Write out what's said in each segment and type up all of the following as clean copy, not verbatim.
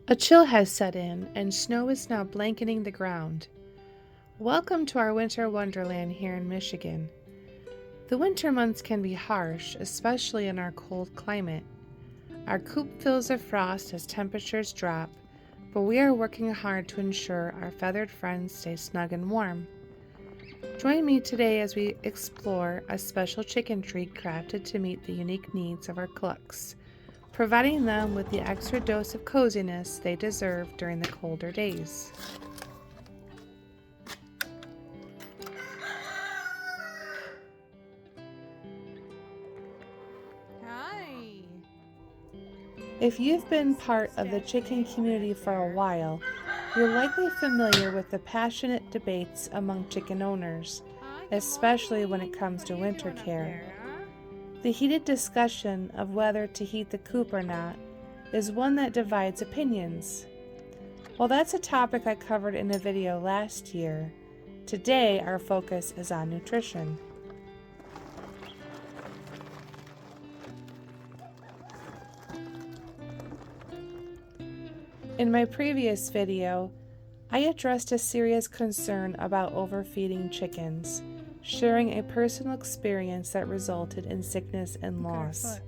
A chill has set in, and snow is now blanketing the ground. Welcome to our winter wonderland here in Michigan. The winter months can be harsh, especially in our cold climate. Our coop fills with frost as temperatures drop, but we are working hard to ensure our feathered friends stay snug and warm. Join me today as we explore a special chicken treat crafted to meet the unique needs of our chooks, providing them with the extra dose of coziness they deserve during the colder days. Hi. If you've been part of the chicken community for a while, you're likely familiar with the passionate debates among chicken owners, especially when it comes to winter care. The heated discussion of whether to heat the coop or not is one that divides opinions. While that's a topic I covered in a video last year, today our focus is on nutrition. In my previous video, I addressed a serious concern about overfeeding chickens, sharing a personal experience that resulted in sickness and loss.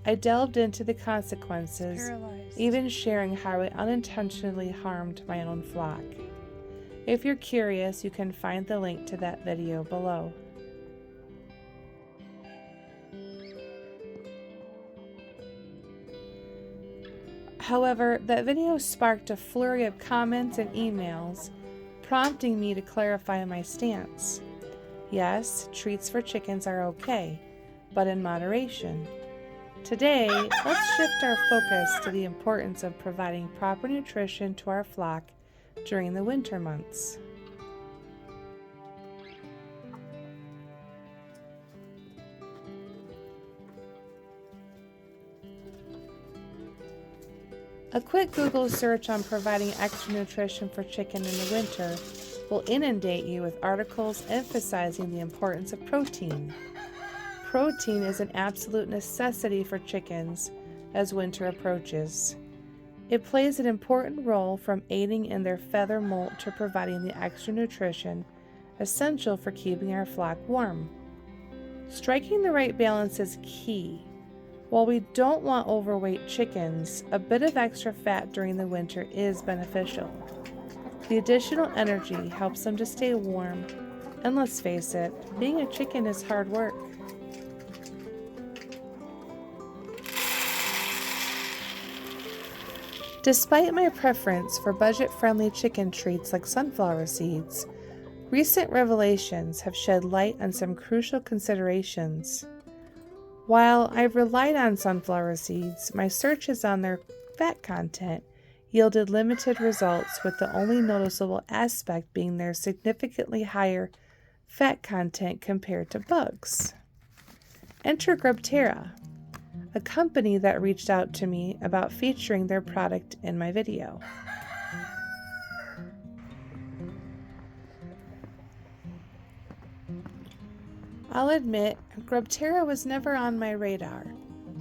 I delved into the consequences, even sharing how I unintentionally harmed my own flock. If you're curious, you can find the link to that video below. However, that video sparked a flurry of comments and emails, prompting me to clarify my stance. Yes, treats for chickens are okay, but in moderation. Today, let's shift our focus to the importance of providing proper nutrition to our flock during the winter months. A quick Google search on providing extra nutrition for chicken in the winter will inundate you with articles emphasizing the importance of protein. Protein is an absolute necessity for chickens as winter approaches. It plays an important role from aiding in their feather molt to providing the extra nutrition essential for keeping our flock warm. Striking the right balance is key. While we don't want overweight chickens, a bit of extra fat during the winter is beneficial. The additional energy helps them to stay warm, and let's face it, being a chicken is hard work. Despite my preference for budget-friendly chicken treats like sunflower seeds, recent revelations have shed light on some crucial considerations. While I've relied on sunflower seeds, my searches on their fat content yielded limited results, with the only noticeable aspect being their significantly higher fat content compared to bugs. Enter GrubTerra, a company that reached out to me about featuring their product in my video. I'll admit, GrubTerra was never on my radar,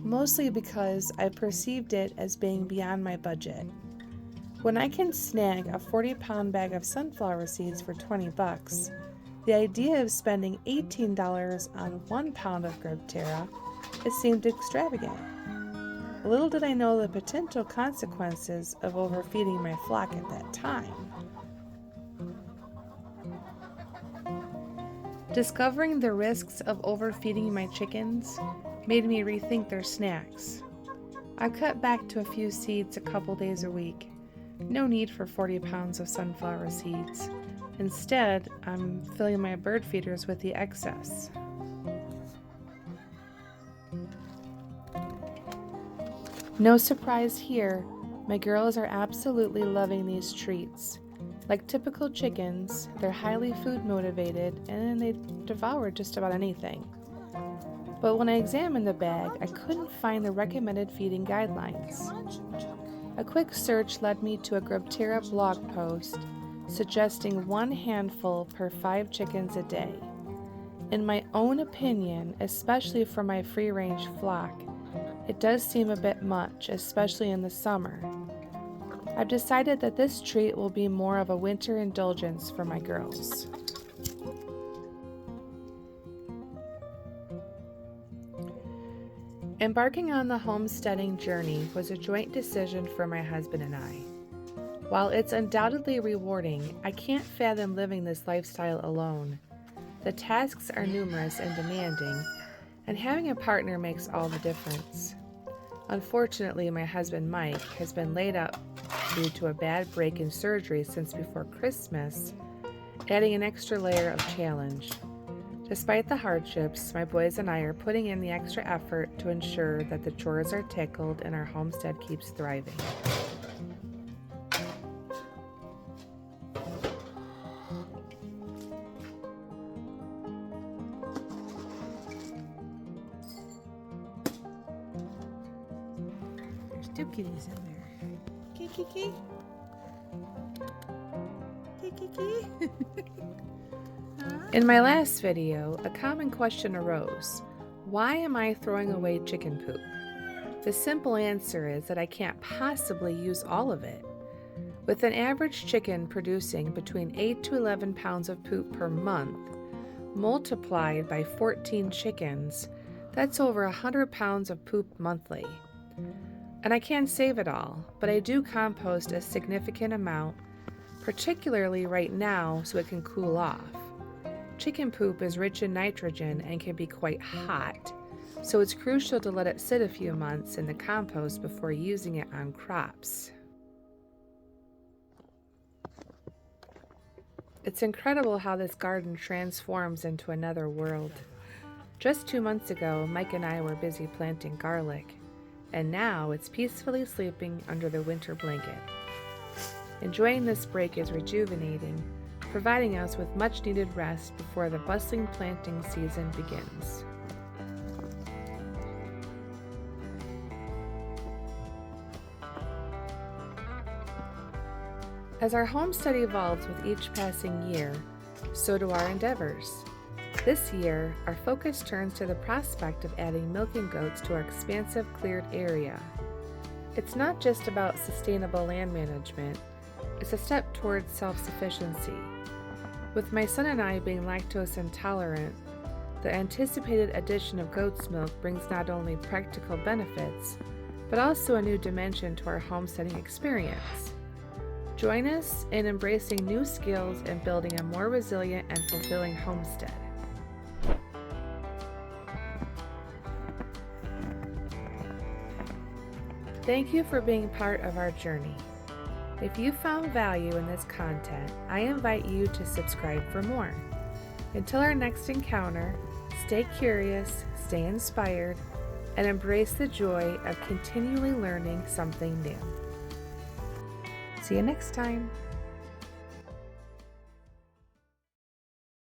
mostly because I perceived it as being beyond my budget. When I can snag a 40-pound bag of sunflower seeds for $20, the idea of spending $18 on 1 pound of GrubTerra, it seemed extravagant. Little did I know the potential consequences of overfeeding my flock at that time. Discovering the risks of overfeeding my chickens made me rethink their snacks. I've cut back to a few seeds a couple days a week. No need for 40 pounds of sunflower seeds. Instead, I'm filling my bird feeders with the excess. No surprise here, my girls are absolutely loving these treats. Like typical chickens, they're highly food motivated and they devour just about anything. But when I examined the bag, I couldn't find the recommended feeding guidelines. A quick search led me to a GrubTerra blog post suggesting 1 handful per 5 chickens a day. In my own opinion, especially for my free-range flock, it does seem a bit much, especially in the summer. I've decided that this treat will be more of a winter indulgence for my girls. Embarking on the homesteading journey was a joint decision for my husband and I. While it's undoubtedly rewarding, I can't fathom living this lifestyle alone. The tasks are numerous and demanding, and having a partner makes all the difference. Unfortunately, my husband Mike has been laid up due to a bad break in surgery since before Christmas, adding an extra layer of challenge. Despite the hardships, my boys and I are putting in the extra effort to ensure that the chores are tackled and our homestead keeps thriving. There's 2 kitties in there. Kiki. Kiki. In my last video, a common question arose: why am I throwing away chicken poop? The simple answer is that I can't possibly use all of it. With an average chicken producing between 8 to 11 pounds of poop per month, multiplied by 14 chickens, that's over 100 pounds of poop monthly. And I can't save it all, but I do compost a significant amount, particularly right now so it can cool off. Chicken poop is rich in nitrogen and can be quite hot, so it's crucial to let it sit a few months in the compost before using it on crops. It's incredible how this garden transforms into another world. Just 2 months ago, Mike and I were busy planting garlic, and now it's peacefully sleeping under the winter blanket. Enjoying this break is rejuvenating, providing us with much needed rest before the bustling planting season begins. As our homestead evolves with each passing year, so do our endeavors. This year, our focus turns to the prospect of adding milking goats to our expansive cleared area. It's not just about sustainable land management, it's a step towards self-sufficiency. With my son and I being lactose intolerant, the anticipated addition of goat's milk brings not only practical benefits, but also a new dimension to our homesteading experience. Join us in embracing new skills and building a more resilient and fulfilling homestead. Thank you for being part of our journey. If you found value in this content, I invite you to subscribe for more. Until our next encounter, stay curious, stay inspired, and embrace the joy of continually learning something new. See you next time.